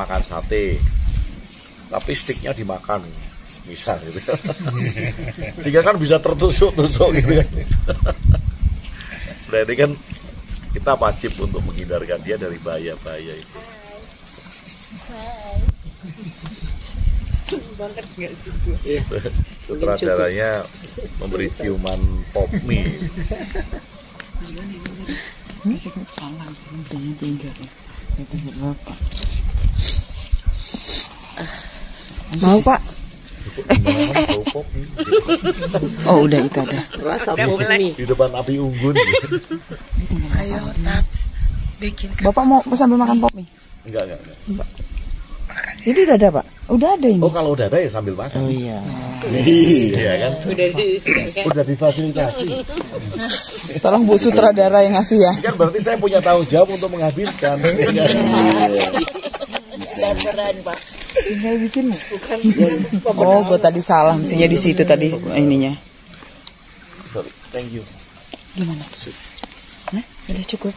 makan sate, tapi sticknya dimakan, misal gitu. Sehingga kan bisa tertusuk-tusuk gitu kan. Berarti kan kita wajib untuk menghindarkan dia dari bahaya-bahaya itu. Banget nggak sih? Sutradaranya memberi ciuman pop mie. Ini sih salam sebenarnya tinggal ya. Itu Bapak. Mau Pak? Oh udah itu ada. Rasa pop mie Di depan api unggun. itu masalah. Bikin. Bapak mau sambil makan pop mie? Enggak. Ini udah ada Pak? Udah ada ini. Oh kalau udah ada ya sambil makan. Oh iya. Iya kan? Udah difasilitasi. Tolong Bu Sutradara yang ngasih ya. Kan berarti saya punya tanggung jawab untuk menghabiskan. Keren Pak. Tinggal bikin bukan. Oh, gue tadi salah, mestinya di situ tadi ininya. Sorry, thank you. Gimana? Nah, udah cukup.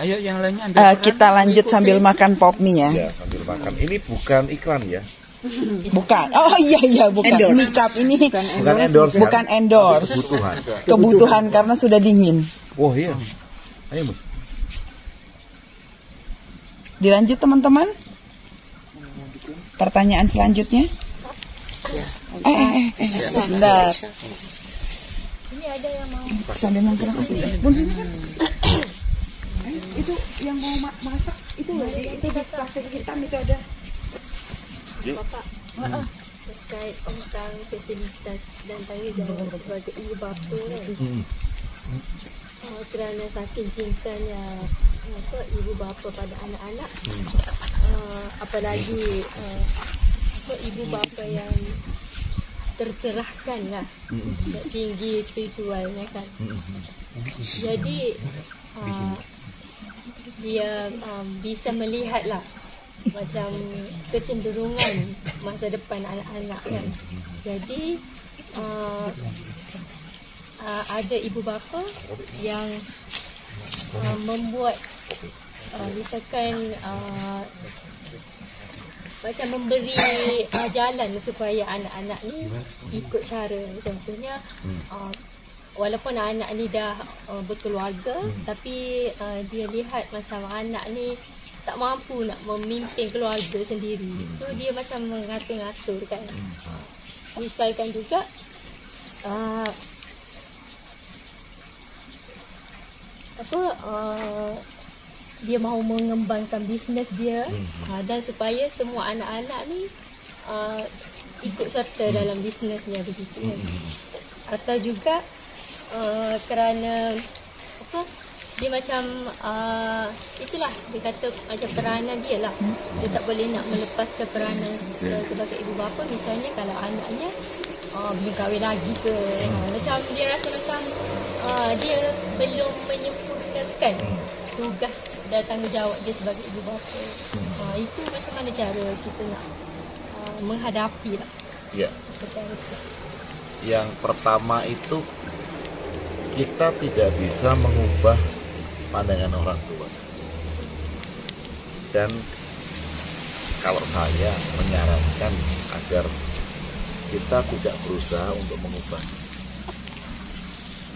Ayo yang lainnya Kita lanjut sambil makan pop mie ya. Ya, sambil makan. Ini bukan iklan ya. Bukan. Oh iya bukan. Mikap ini Bukan endorse. bukan endorse. Kebutuhan. Kebutuhan karena sudah dingin. Oh iya. Ayo, Mas. Dilanjut teman-teman. Pertanyaan selanjutnya. Sebentar. Ini ada yang mau Sambil makan. Bun, sini kan. Itu yang mau masak itu loh, itu di plastik hitam itu ada. Bapak terkait tentang fasilitas dan tanggung jawab sebagai ibu bapa kerana saking cintanya ibu bapa pada anak-anak, apalagi ibu bapa yang tercerahkan lah, tinggi spiritualnya kan. Jadi dia bisa melihat lah macam kecenderungan masa depan anak-anak kan. Jadi ada ibu bapa yang membuat misalkan macam memberi jalan supaya anak-anak ni ikut cara. Contohnya walaupun anak ni dah berkeluarga, tapi dia lihat macam anak ni tak mampu nak memimpin keluarga sendiri, so dia macam mengatur-ngatur kan. Misalkan juga dia mahu mengembangkan bisnes dia, dan supaya semua anak-anak ni ikut serta dalam bisnesnya begitu kan. Atau juga kerana dia macam itulah, dia kata macam peranan dia lah, dia tak boleh nak melepaskan peranan sebagai ibu bapa. Misalnya kalau anaknya belum kahwin lagi ke, macam dia rasa macam dia belum menyempurnakan tugas dan tanggungjawab dia sebagai ibu bapa. Itu macam mana cara kita nak menghadapi lah. Ya. Yang pertama itu kita tidak bisa mengubah pandangan orang tua. Dan kalau saya menyarankan agar kita tidak berusaha untuk mengubah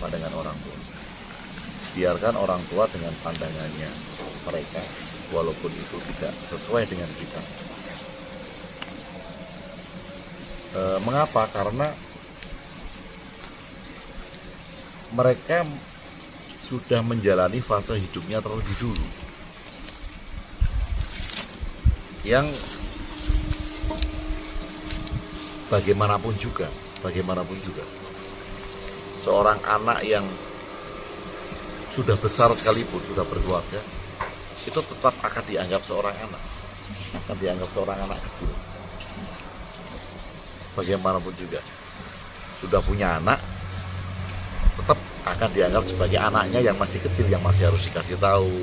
pandangan orang tua. Biarkan orang tua dengan pandangannya mereka, walaupun itu tidak sesuai dengan kita. Mengapa? Karena mereka sudah menjalani fase hidupnya terlebih dulu, yang bagaimanapun juga seorang anak yang sudah besar sekalipun, sudah berkeluarga, itu tetap akan dianggap seorang anak, akan dianggap seorang anak kecil. Bagaimanapun juga sudah punya anak, tetap akan dianggap sebagai anaknya yang masih kecil, yang masih harus dikasih tahu,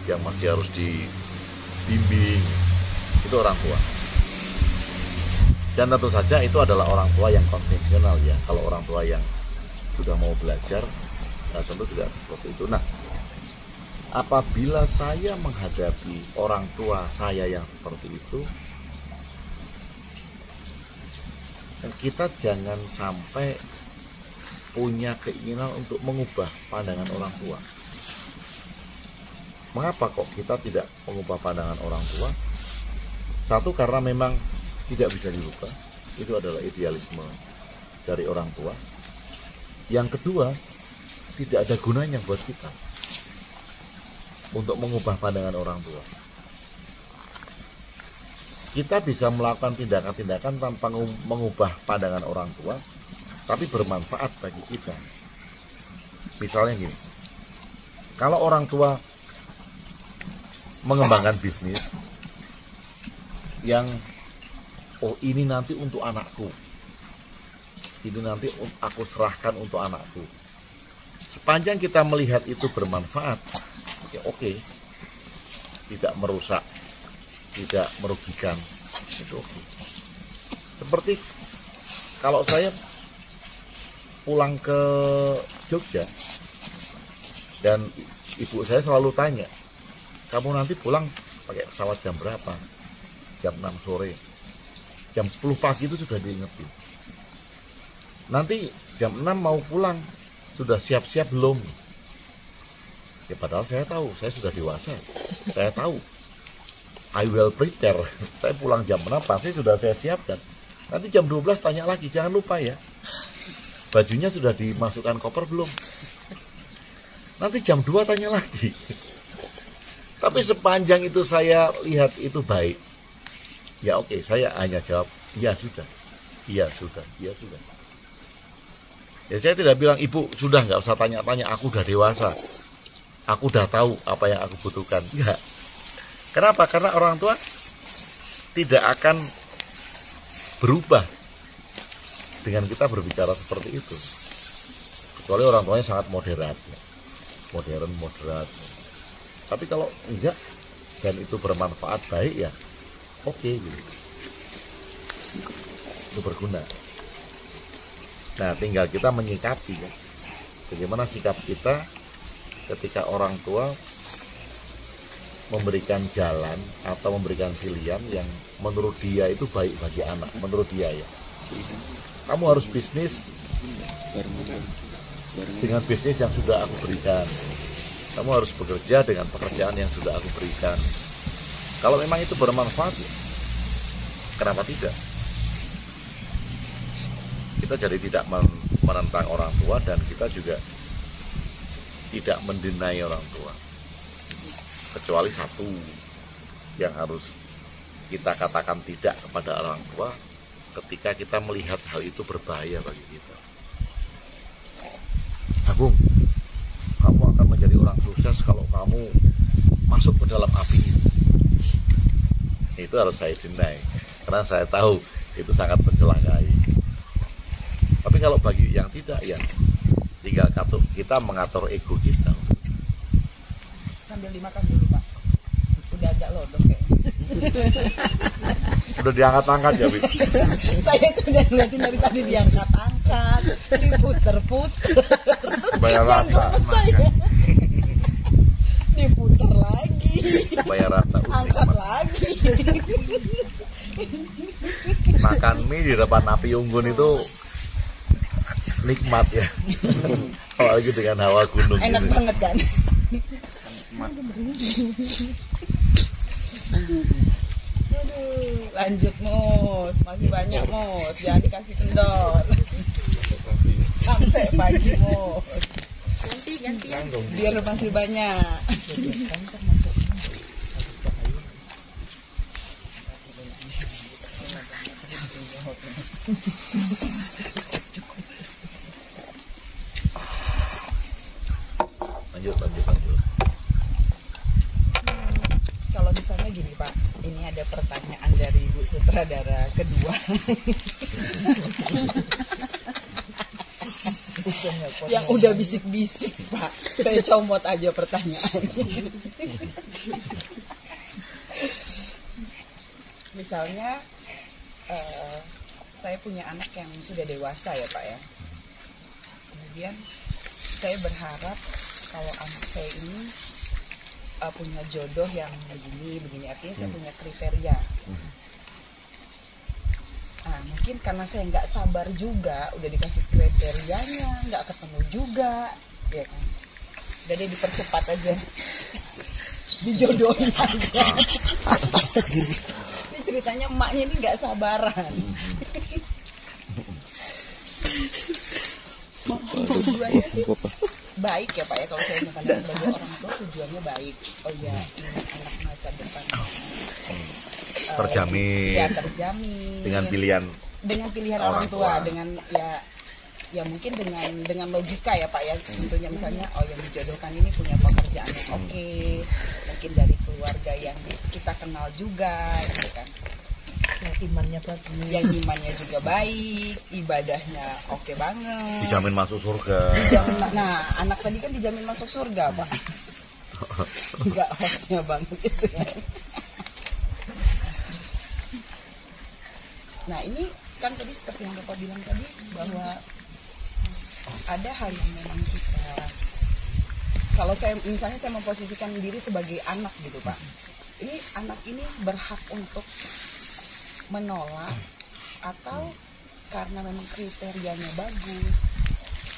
yang masih harus dibimbing. Itu orang tua. Dan tentu saja itu adalah orang tua yang konvensional ya. Kalau orang tua yang sudah mau belajar, nah tentu tidak seperti itu. Nah, apabila saya menghadapi orang tua saya yang seperti itu, kita jangan sampai punya keinginan untuk mengubah pandangan orang tua. Mengapa kok kita tidak mengubah pandangan orang tua? Satu, karena memang tidak bisa dirubah. Itu adalah idealisme dari orang tua. Yang kedua, tidak ada gunanya buat kita untuk mengubah pandangan orang tua. Kita bisa melakukan tindakan-tindakan tanpa mengubah pandangan orang tua, tapi bermanfaat bagi kita. Misalnya gini, kalau orang tua mengembangkan bisnis yang, oh ini nanti untuk anakku, ini nanti aku serahkan untuk anakku. Sepanjang kita melihat itu bermanfaat, ya oke, tidak merusak, tidak merugikan, itu oke. Seperti kalau saya pulang ke Jogja dan ibu saya selalu tanya, kamu nanti pulang pakai pesawat jam berapa? Jam 6 sore, jam 10 pagi itu sudah diingetin. Nanti jam 6 mau pulang, sudah siap-siap belum? Ya padahal saya tahu, saya sudah dewasa. Saya tahu, I will prepare. Saya pulang jam 6 pasti sudah saya siapkan. Nanti jam 12 tanya lagi, jangan lupa ya, bajunya sudah dimasukkan koper belum? Nanti jam 2 tanya lagi. Tapi sepanjang itu saya lihat itu baik, ya oke, saya hanya jawab, iya sudah, iya sudah, iya sudah. Ya saya tidak bilang, ibu sudah nggak usah tanya-tanya, aku udah dewasa, aku udah tahu apa yang aku butuhkan. Enggak. Kenapa? Karena orang tua tidak akan berubah dengan kita berbicara seperti itu, kecuali orang tuanya sangat moderat, moderat. Tapi kalau enggak dan itu bermanfaat baik, ya oke, gitu. Itu berguna. Nah, tinggal kita menyikapi ya. Bagaimana sikap kita ketika orang tua memberikan jalan atau memberikan pilihan yang menurut dia itu baik bagi anak, menurut dia ya. Kamu harus bisnis dengan bisnis yang sudah aku berikan. Kamu harus bekerja dengan pekerjaan yang sudah aku berikan. Kalau memang itu bermanfaat, ya, kenapa tidak? Kita jadi tidak menentang orang tua dan kita juga tidak mendenai orang tua. Kecuali satu yang harus kita katakan tidak kepada orang tua ketika kita melihat hal itu berbahaya bagi kita. Agung, kamu akan menjadi orang sukses kalau kamu masuk ke dalam api ini. Itu harus saya deny, karena saya tahu itu sangat mencelakai. Tapi kalau bagi yang tidak, ya tinggal kita mengatur ego kita. Sambil dimakan dulu Pak, udah agak lodok kayaknya. Udah diangkat-angkat ya, Bib? Saya tuh udah ngeliatin dari tadi diangkat-angkat, diputer-puter. Bayar rata. Diputer lagi. Bayar rata. Angkat lagi. Makan mie di depan api unggun itu nikmat ya. Apalagi dengan hawa gunung. Enak gitu. banget kan? Lanjut Mus, masih banyak Mus, jangan dikasih kendor. Sampai pagi Mus. Ganti-gantian. Biar masih banyak. Lanjut. Kalau misalnya gini Pak, ini ada pertanyaan dari Ibu Sutradara kedua. Yang udah bisik-bisik Pak, saya comot aja pertanyaannya. Misalnya saya punya anak yang sudah dewasa ya Pak ya. Kemudian saya berharap kalau anak saya ini punya jodoh yang begini, artinya saya punya kriteria. Nah, mungkin karena saya nggak sabar juga, udah dikasih kriterianya, nggak ketemu juga, ya kan? Jadi dipercepat aja, dijodohin aja. Ini ceritanya emaknya ini nggak sabaran. Tujuannya sih baik ya Pak ya, kalau saya mengatakan sebagai orang tua tujuannya baik. Oh ya, ini anak masa depan terjamin. Ya, terjamin. Dengan pilihan orang tua, dengan ya mungkin dengan logika ya Pak ya. Tentunya misalnya yang dijodohkan ini punya pekerjaan yang oke, mungkin dari keluarga yang kita kenal juga gitu kan. Yang imannya juga baik, ibadahnya oke banget. Dijamin masuk surga. Nah, anak tadi kan dijamin masuk surga Pak. Enggak hostnya banget itu ya. Nah, ini kan tadi seperti yang Bapak bilang tadi, bahwa ada hal yang memang kita, kalau saya misalnya saya memposisikan diri sebagai anak gitu Pak, ini anak ini berhak untuk menolak atau karena memang kriterianya bagus,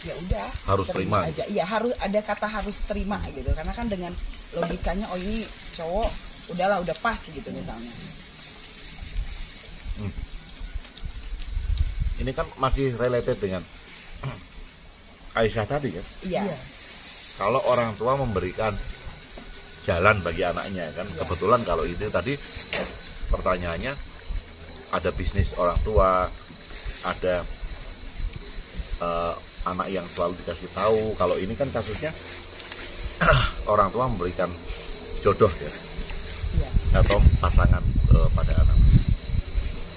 ya udah harus terima aja. Iya, harus ada kata harus terima gitu, karena kan dengan logikanya ini cowok udahlah udah pas gitu misalnya. Ini kan masih related dengan Aisyah tadi kan. Iya. Kalau orang tua memberikan jalan bagi anaknya kan, kebetulan kalau itu tadi pertanyaannya ada bisnis orang tua, ada anak yang selalu dikasih tahu. Kalau ini kan kasusnya orang tua memberikan jodoh ya, atau pasangan pada anak.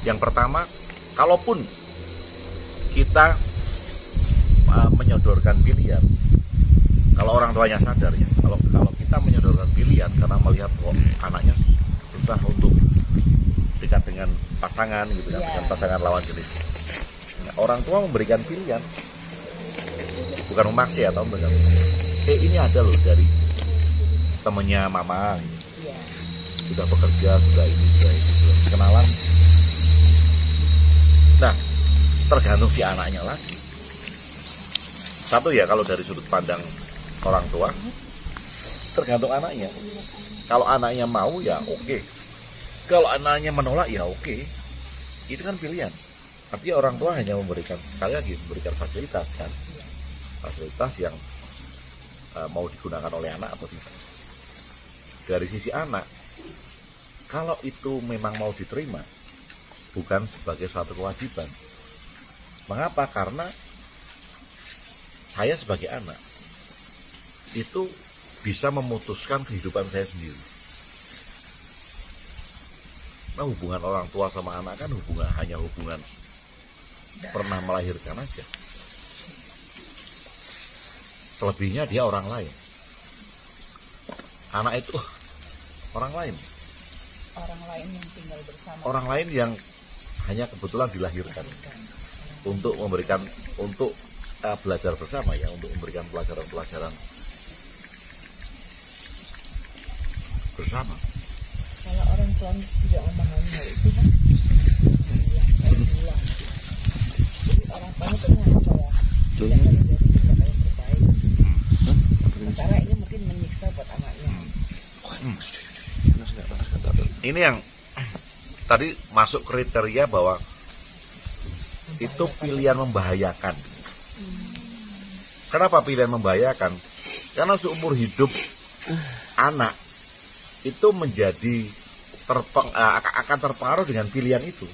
Yang pertama, kalaupun kita menyodorkan pilihan, kalau orang tuanya sadar ya, kalau kita menyodorkan pilihan karena melihat kok anaknya susah untuk dekat dengan pasangan gitu kan, dengan pasangan lawan jenis. Nah, orang tua memberikan pilihan, bukan memaksa atau memberikan. Ini ada loh dari temennya mama, gitu. Sudah bekerja, sudah kenalan. Nah, tergantung si anaknya lagi. Satu ya, kalau dari sudut pandang orang tua, tergantung anaknya. Kalau anaknya mau ya oke. Kalau anaknya menolak ya oke. Itu kan pilihan. Artinya orang tua hanya memberikan, sekali lagi memberikan fasilitas kan, fasilitas yang mau digunakan oleh anak atau tidak. Dari sisi anak, kalau itu memang mau diterima, bukan sebagai suatu kewajiban. Mengapa? Karena saya sebagai anak itu bisa memutuskan kehidupan saya sendiri. Nah, hubungan orang tua sama anak kan hanya hubungan pernah melahirkan aja. Selebihnya dia orang lain. Anak itu orang lain. Orang lain yang tinggal bersama. Orang lain yang hanya kebetulan dilahirkan untuk memberikan, untuk belajar bersama ya, untuk memberikan pelajaran-pelajaran bersama. Kalau orang tua tidak memahami hal itu kan, bilang. Jadi orang tua itu apa ya? Tidak akan menjadi tindakan yang terbaik. Sementara ini mungkin menyiksa buat anaknya. Ini yang tadi masuk kriteria bahwa itu pilihan membahayakan. Kenapa pilihan membahayakan? Karena seumur hidup anak itu menjadi akan terpengaruh dengan pilihan itu.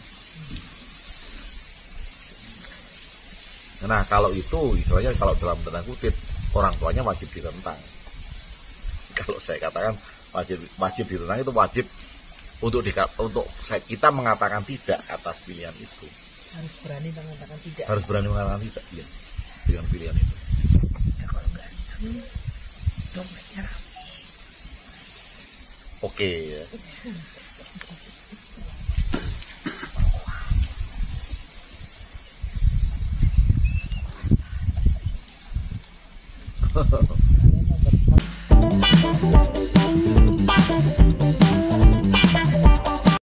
Nah, kalau itu istilahnya, kalau dalam tanda kutip, orang tuanya wajib ditentang. Kalau saya katakan wajib ditentang, itu wajib untuk kita mengatakan tidak atas pilihan itu. Harus berani mengatakan tidak. Harus berani mengatakan tidak, ya, dengan pilihan itu. Ya, kalau enggak, dompetnya oke ya.